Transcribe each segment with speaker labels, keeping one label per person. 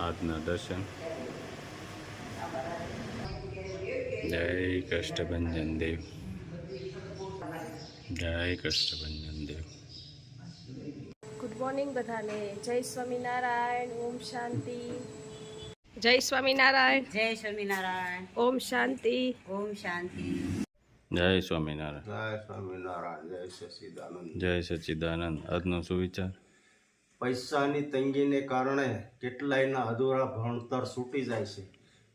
Speaker 1: આજના દર્શન. જય કષ્ટભંજન દેવ, જય કષ્ટભંજન દેવ.
Speaker 2: ગુડ મોર્નિંગ બધાને. જય સ્વામિનારાયણ. ઓમ શાંતિ. જય સ્વામિનારાયણ.
Speaker 3: જય સ્વામિનારાયણ.
Speaker 2: ઓમ શાંતિ.
Speaker 3: ઓમ શાંતિ.
Speaker 1: જય સ્વામિનારાયણ.
Speaker 4: જય સ્વામિનારાયણ. જય સચ્ચિદાનંદ.
Speaker 1: જય સચ્ચિદાનંદ. આજનો સુવિચાર:
Speaker 4: પૈસાની તંગીને કારણે કેટલાયના અધૂરા ભણતર છૂટી જાય છે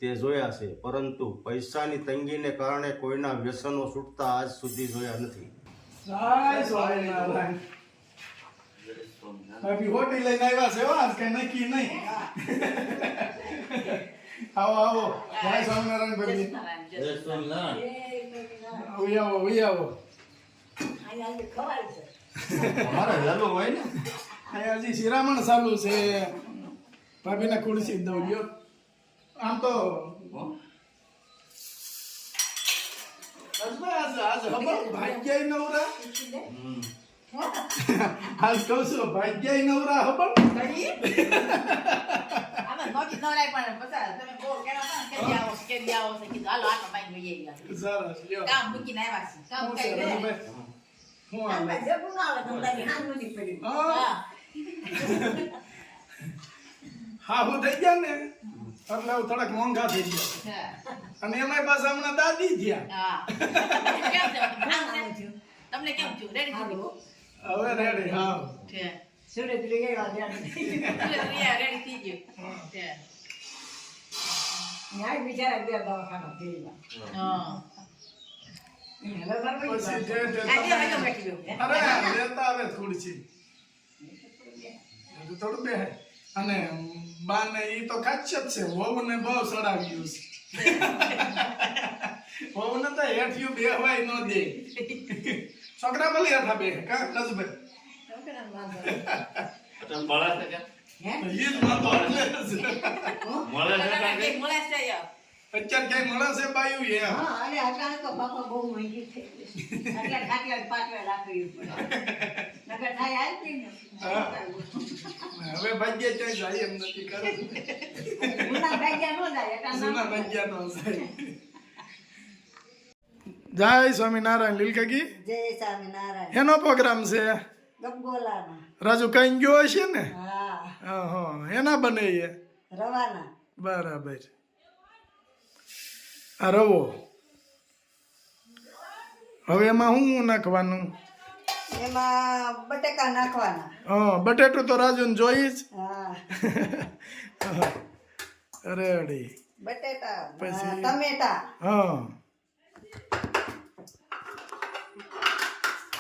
Speaker 4: તે જોયા છે, પરંતુ પૈસાની તંગીને કારણે કોઈના વ્યસનો છૂટતા આજ સુધી જોયા નથી.
Speaker 5: જય સ્વામિનારાયણ. બાકી હોટી લઈને આવ્યા છે આજ કઈ નક્કી નહીં. આવો આવો. જય સ્વામિનારાયણ ભાઈ.
Speaker 4: જય સ્વામિનારાયણ.
Speaker 5: આવો આવો.
Speaker 4: અમારે વહેલું હોય ને.
Speaker 5: અહીંયા હજી શિરામણ ચાલુ છે. ભાભીને ખુરશી દઉં લ્યો. આમ તો ભાગ્ય નવરા. આજ કહું છું ભાગ્ય નવરા ખબર. સરસ લ્યો. હું હાલે? હા હું થઈ ગયા ને એટલે હું થોડાક મોંઘા થઈ ગયા. અને એમાં પાછા હમણાં દાદી થયા.
Speaker 3: તમને કેમ છું? રેડી
Speaker 5: હવે રેડી. હા
Speaker 3: સુરત રેડી થઈ ગયું.
Speaker 5: અરે લેતા આવે ખુરશી થોડું બે. અને બા ને ઈ તો ખાચત છે. વહુ ને બહુ સડાવ્યું છે. વહુ ને તો હેઠિયું બેહવાય ન દે. છોકરા ભલે હેઠા બે કા નજભાઈ. ઈ જ વાતો એટલે છે. અત્યારે ક્યાંય મળે છે બાયું એ. હવે ભાગ્ય ક્યાંય જાય એમ નથી. કરે જૂના ભાગ્યા નો જાય. જય સ્વામિનારાયણ. લીલકાકી
Speaker 3: જય સ્વામિનારાયણ.
Speaker 5: એનો પ્રોગ્રામ છે.
Speaker 3: ગમગોલાના.
Speaker 5: રાજુ કઈ ગયો હશે ને.
Speaker 3: હા
Speaker 5: એના બને એ
Speaker 3: રવાના.
Speaker 5: બરાબર. આ રવો હવે એમાં શું નાખવાનું?
Speaker 3: એમાં બટેકા નાખવાના.
Speaker 5: બટેટું તો રાજુને જોઈ જ.
Speaker 3: હા
Speaker 5: રેડી.
Speaker 3: બટેટા
Speaker 5: પછી?
Speaker 3: ટમેટા,
Speaker 5: હા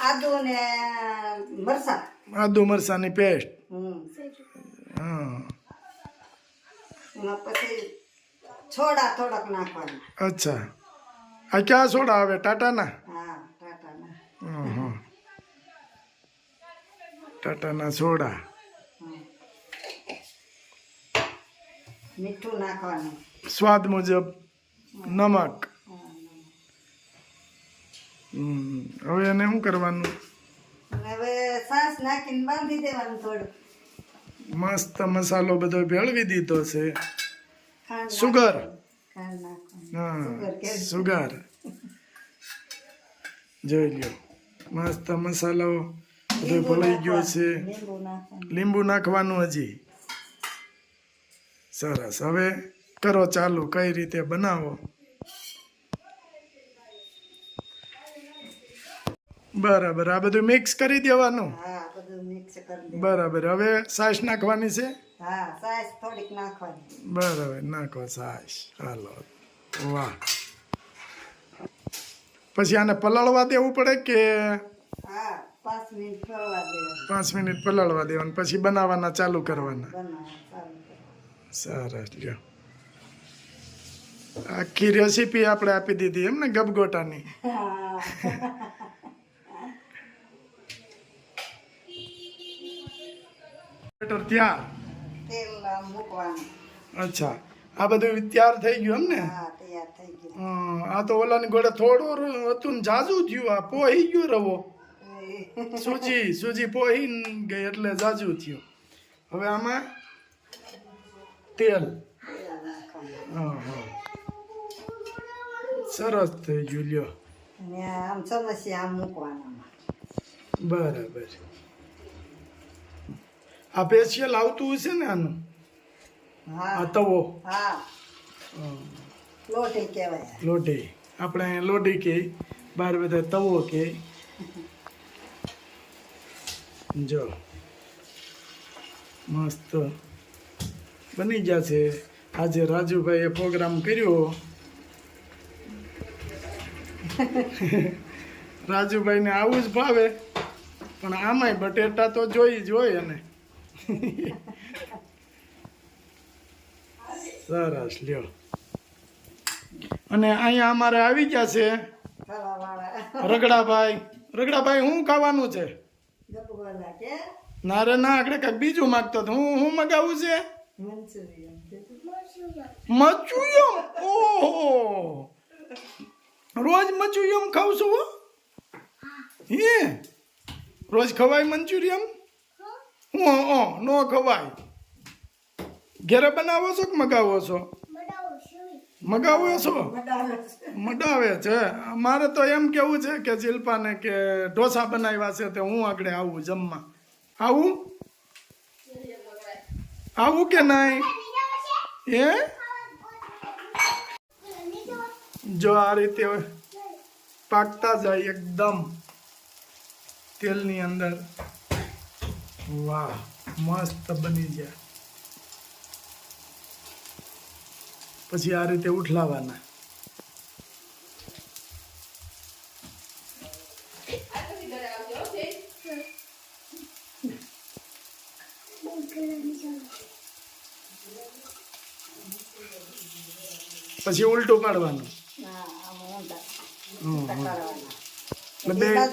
Speaker 3: આદુ ને મરચાં.
Speaker 5: આદુ મરચાની પેસ્ટ. હા
Speaker 3: એમાં પછી છોડા થોડાક નાખવાના.
Speaker 5: અચ્છા. આ ક્યાં સોડા આવે? ટાટાના?
Speaker 3: હા ટાટાના.
Speaker 5: હા ટાટાના સોડા.
Speaker 3: મીઠું નાખવાનું.
Speaker 5: સ્વાદ મુજબ નમક. હવે એને શું કરવાનું?
Speaker 3: અને હવે સાસ નાખીને બાંધી દેવાનું થોડું.
Speaker 5: મસ્ત મસાલો બધો ભેળવી દીધો છે.
Speaker 3: ખાંડ
Speaker 5: સુગર.
Speaker 3: ખાંડ નાખવાનું.
Speaker 5: હા
Speaker 3: સુગર કે
Speaker 5: સુગર. જોઈ લ્યો મસ્ત મસાલો બધો ભળી ગયો છે.
Speaker 3: લીંબુ નાખવાનું.
Speaker 5: લીંબુ નાખવાનું હજી. સરસ. હવે કરો ચાલુ કઈ રીતે બનાવો. બરાબર. આ બધું મિક્સ કરી દેવાનું.
Speaker 3: હા બધું મિક્સ કરી દેવાનું.
Speaker 5: બરાબર. હવે છાશ નાખવાની છે.
Speaker 3: હા સાસ થોડીક નાખવાની.
Speaker 5: બરાબર. નાખો છાશ. હાલો. વાહ. પછી આને પલાળવા દેવું પડે કે?
Speaker 3: હા 5 મિનિટ ફરવા દેવાનું.
Speaker 5: 5 મિનિટ પલાળવા દેવાનું પછી બનાવવાના ચાલુ કરવાના.
Speaker 3: બનાવવાનું ચાલુ કરવાનું.
Speaker 5: સરસ. લ્યો આખી રેસીપી આપણે આપી દીધી એમ ને ગબગોટાની.
Speaker 3: હા
Speaker 5: તૈયાર.
Speaker 3: તેલ મૂકવાનું.
Speaker 5: અચ્છા. આ બધું તૈયાર થઈ ગયું એમ ને?
Speaker 3: હા તૈયાર થઈ ગયું.
Speaker 5: આ તો ઓલાની ગોળે થોડું હતું ને જાજુ થયું. આ પોહી ગયો રવો. સૂજી પોહી ગઈ એટલે જાજુ થયું. હવે આમાં તેલ હા હા સરસ થઈ ગયું લ્યો
Speaker 3: અને આમ સમસ્યા આમ મૂકવાના
Speaker 5: બરાબર આ સ્પેશિયલ આવતું હશે ને આનું
Speaker 3: હા
Speaker 5: આ તવો
Speaker 3: હા લોટી કહેવાય
Speaker 5: લોઢી આપણે લોઢી કે બહાર બધા તવો કે જો મસ્ત બની ગયા છે આજે રાજુભાઈએ પ્રોગ્રામ કર્યો રાજુભાઈને આવું જ ભાવે પણ આમાંય બટેટા તો જોઈ જ હોય ને સરસ લ્યો અને અહીંયા અમારે આવી ગયા છે
Speaker 3: ખાવાવાળા
Speaker 5: રગડાભાઈ શું ખાવાનું છે
Speaker 3: ગપગોલા કે
Speaker 5: ના રે ના આગળ કાંઈક બીજું માગતો હતો હું મગાવું છે
Speaker 3: મંચુરિયન
Speaker 5: મચુયમ ઓહો રોજ મચુયમ ખાવ છો હો? હે રોજ ખવાય મંચુરિયમ નો ખવાય ઘરે બનાવો છો કે મગાવો છો મગાવો છો મડાવે છે મારે તો એમ કેવું છે કે શિલ્પાને કે ઢોસા બનાવ્યા છે તો હું આગળ આવું જમવા આવું કે નહીં એ જો આ રીતે પાકતા જાય એકદમ તેલની અંદર વાહ મસ્ત બની જાય પછી આ રીતે ઉઠલાવાના પછી ઉલટું પાડવાનું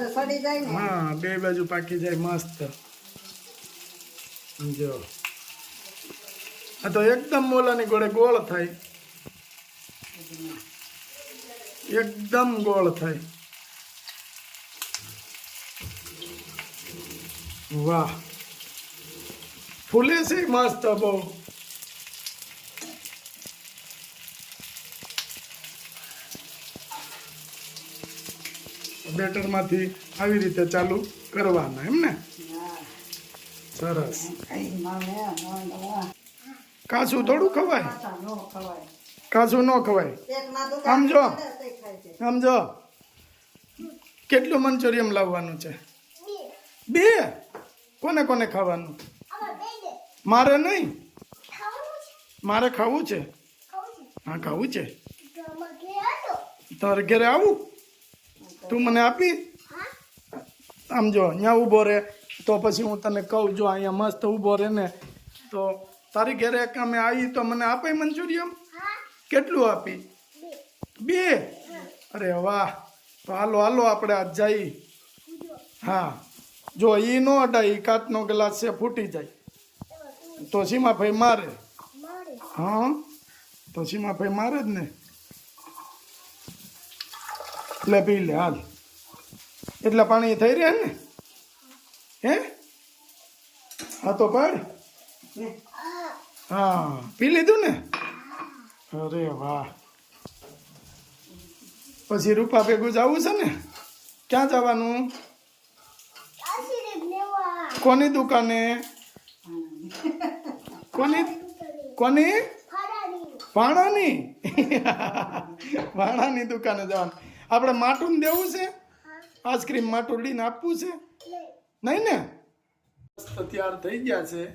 Speaker 3: સડી જાય ને
Speaker 5: હા બે બાજુ પાકી જાય મસ્ત જો આ તો એકદમ મોલાની ગોળે ગોળ થાય એકદમ ગોળ થાય વાહ ફૂલે છે મસ્ત બહુ બેટરમાંથી આવી રીતે ચાલુ કરવાના એમ ને સરસ કાચું થોડું ખવાય કાચું ન ખવાય આમ જો કેટલું મંચુરિયમ લાવવાનું છે બે કોને કોને ખાવાનું મારે નહીં મારે ખાવું છે હા ખાવું છે તારે ઘરે આવું તું મને આપી આમ જો અહીંયા ઊભો રહે તો પછી હું તને કહું જો અહીંયા મસ્ત ઊભો રહે ને તો તારી ઘરે અમે આવી તો મને આપે મંચુરિયમ કેટલું આપી બે અરે વાહ તો હાલો આપણે આજ જઈ હા જો એ નો અડાય કાચનો ગ્લાસ છે ફૂટી જાય તો સીમાભાઈ મારે હા તો સીમાભાઈ મારે જ ને એટલે પી લે હાલ એટલા પાણી થઈ રહ્યા ને હે હા તો પાડ હા પી લીધું ને અરે વાહ પછી રૂપા ભેગું જવું છે ને ક્યાં જવાનું કોની દુકાને કોની ભાણાની ભાણાની દુકાને જવાનું આપણે માટું દેવું છે આઈસ્ક્રીમ માટું લઈને આપવું છે નહીં ને તૈયાર થઈ ગયા છે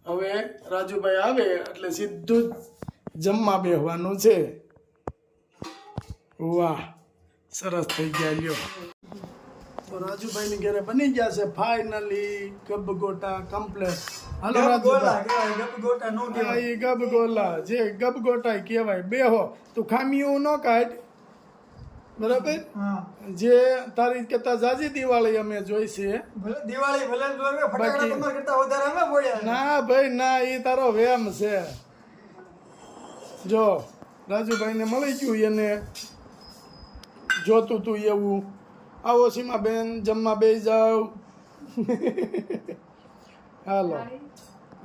Speaker 5: હવે રાજુભાઈ આવે એટલે સીધું જ જમવા બેસવાનું છે વાહ સરસ થઈ ગયા લ્યો તો રાજુભાઈની ઘરે બની ગયા છે ફાઇનલી ગબગોટા કમ્પ્લેટ હાલો રાજુભાઈ ગબગોલા જે ગબગોટા કહેવાય બેહો તું ખામીઓ ન કાઢ બરાબર જે તારી કરતા જાજી દિવાળી અમે જોઈ છે ના ભાઈ ના એ તારો વેમ છે જો રાજુભાઈને મળી ગયું એને જોતું તું એવું આવો સીમાબેન જમવા બેસી જાવ હાલો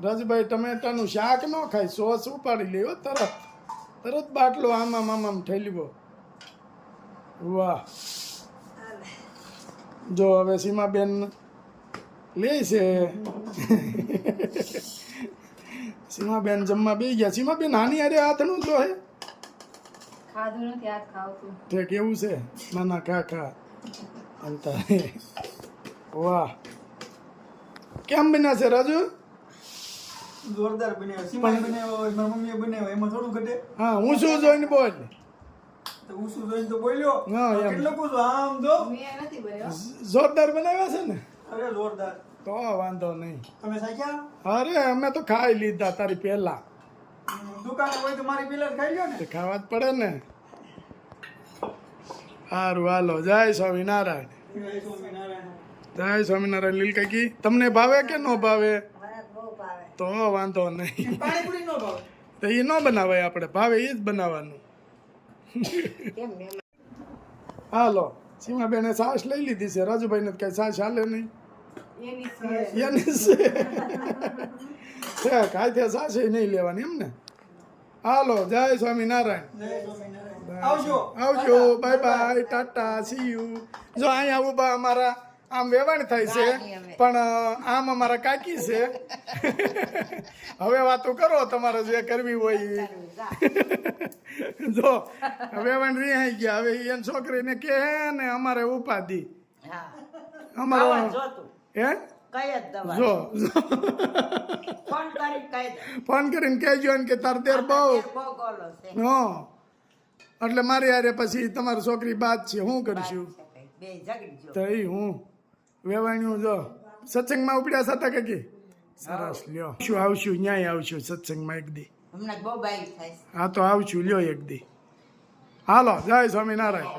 Speaker 5: રાજભાઈ ટમેટાનું શાક ન ખાય, સોસ ઉપાડી લેવો તરત તરત બાટલો આમ ઠેલવો. વાહ, જો હવે સીમાબેન લે છે. સીમાબેન જમવા બેસી ગયા. સીમાબેન આની અરે હાથનું તો હે
Speaker 3: ખાધું નથી આજ ખાવતું.
Speaker 5: તે કેવું છે? નાના ખા અંતા. વાહ, કેમ બન્યા છે રાજુ?
Speaker 6: જોરદાર બન્યો. સીમાએ બનાવ્યો હોય, મારી મમ્મીએ બનાવ્યો, એમાં થોડું ઘટે.
Speaker 5: હા, હું શું જોઈને બોલ?
Speaker 6: તો હું શું જોઈને તો બોલ્યો.
Speaker 5: હા, એમ.
Speaker 6: કેટલો પૂછો આમ જો.
Speaker 3: મેં નથી બન્યો.
Speaker 5: જોરદાર બનાવ્યા છે ને?
Speaker 6: અરે જોરદાર.
Speaker 5: તો વાંધો નહીં.
Speaker 6: તમે સાખ્યા?
Speaker 5: અરે અમે તો ખાઈ લીધા તારી પહેલા.
Speaker 6: દુકાને હોય તો મારી પેલા જ ખાઈ લ્યો ને.
Speaker 5: તે ખાવા જ પડે ને. સારું, હાલો. જય સ્વામિનારાયણ.
Speaker 6: જય સ્વામિનારાયણ.
Speaker 5: જય સ્વામિનારાયણ. લીલકાકી તમને ભાવે કે ન ભાવે?
Speaker 3: મને બહુ ભાવે.
Speaker 5: તો વાંધો નહીં.
Speaker 6: પાણીપુરી નો ભાવે.
Speaker 5: તો એ ન બનાવાય, આપણે ભાવે એ જ બનાવવાનું.
Speaker 3: કેમ મેં
Speaker 5: હાલો, સીમાબેને સાસ લઈ લીધી છે. રાજુભાઈને કઈ સાસ હાલે નહીં.
Speaker 3: એની
Speaker 5: એની છે કાંઈ ત્યાં સાસ નહીં લેવાની એમ ને. હાલો, જય સ્વામિનારાયણ.
Speaker 6: જય સ્વામિનારાયણ. આવજો.
Speaker 5: આવજો, bye bye, Tata, C you. જો અહીંયા ઊભા અમારા આમ વેવાણ થાય છે, પણ આમ અમારા કાકી છે. હવે વાતો કરો તમારે જે કરવી હોય ઈ. જો વેવાણ રિહાઈ ગયા. હવે એની છોકરીને કે ને અમારે ઉપાધિ અમારો હે જો ફોન કરીને કહેજો ને કે તાર દેર બહુ હા, એટલે મારી હારે પછી તમારી છોકરી બાદ છે. શું કરશું? તો એ હું વેવાણ્યું જો સત્સંગમાં ઉપડ્યા હતા કે સરસ. લ્યો શું આવશું, ન્યાય આવશું સત્સંગમાં એક દી. હા તો આવશું, લ્યો એક દી. હાલો, જય સ્વામિનારાયણ.